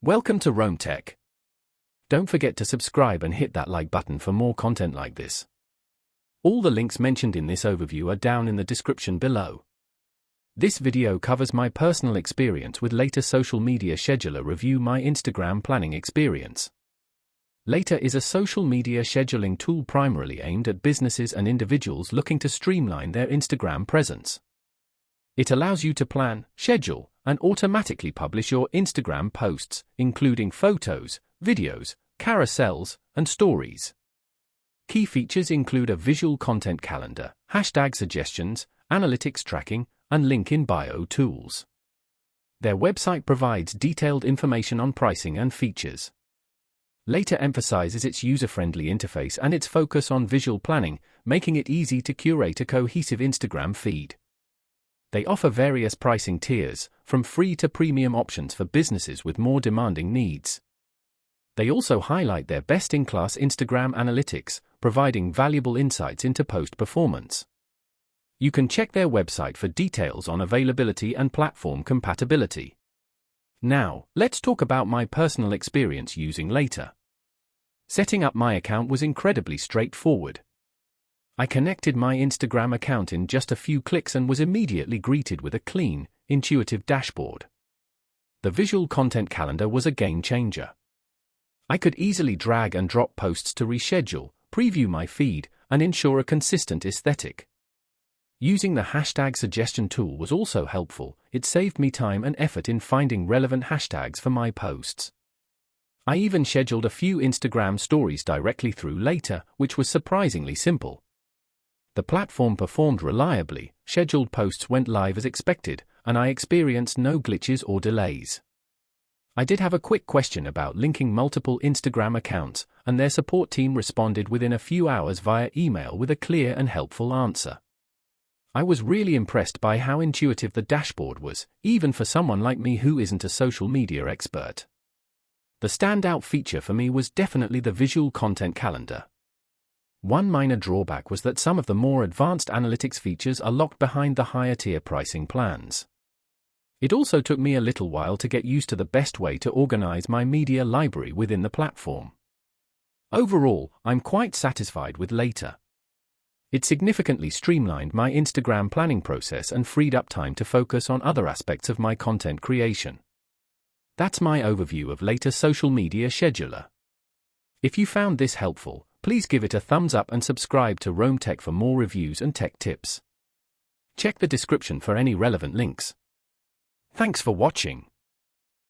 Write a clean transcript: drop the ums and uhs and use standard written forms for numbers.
Welcome to Rome Tech. Don't forget to subscribe and hit that like button for more content like this. All the links mentioned in this overview are down in the description below. This video covers my personal experience with Later Social Media Scheduler. Review my Instagram planning experience. Later is a social media scheduling tool primarily aimed at businesses and individuals looking to streamline their Instagram presence. It allows you to plan, schedule, and automatically publish your Instagram posts, including photos, videos, carousels, and stories. Key features include a visual content calendar, hashtag suggestions, analytics tracking, and link in bio tools. Their website provides detailed information on pricing and features. Later emphasizes its user-friendly interface and its focus on visual planning, making it easy to curate a cohesive Instagram feed. They offer various pricing tiers, from free to premium options for businesses with more demanding needs. They also highlight their best-in-class Instagram analytics, providing valuable insights into post performance. You can check their website for details on availability and platform compatibility. Now, let's talk about my personal experience using Later. Setting up my account was incredibly straightforward. I connected my Instagram account in just a few clicks and was immediately greeted with a clean, intuitive dashboard. The visual content calendar was a game changer. I could easily drag and drop posts to reschedule, preview my feed, and ensure a consistent aesthetic. Using the hashtag suggestion tool was also helpful. It saved me time and effort in finding relevant hashtags for my posts. I even scheduled a few Instagram stories directly through Later, which was surprisingly simple. The platform performed reliably, scheduled posts went live as expected, and I experienced no glitches or delays. I did have a quick question about linking multiple Instagram accounts, and their support team responded within a few hours via email with a clear and helpful answer. I was really impressed by how intuitive the dashboard was, even for someone like me who isn't a social media expert. The standout feature for me was definitely the visual content calendar. One minor drawback was that some of the more advanced analytics features are locked behind the higher-tier pricing plans. It also took me a little while to get used to the best way to organize my media library within the platform. Overall, I'm quite satisfied with Later. It significantly streamlined my Instagram planning process and freed up time to focus on other aspects of my content creation. That's my overview of Later Social Media Scheduler. If you found this helpful, please give it a thumbs up and subscribe to Rome Tech for more reviews and tech tips. Check the description for any relevant links. Thanks for watching.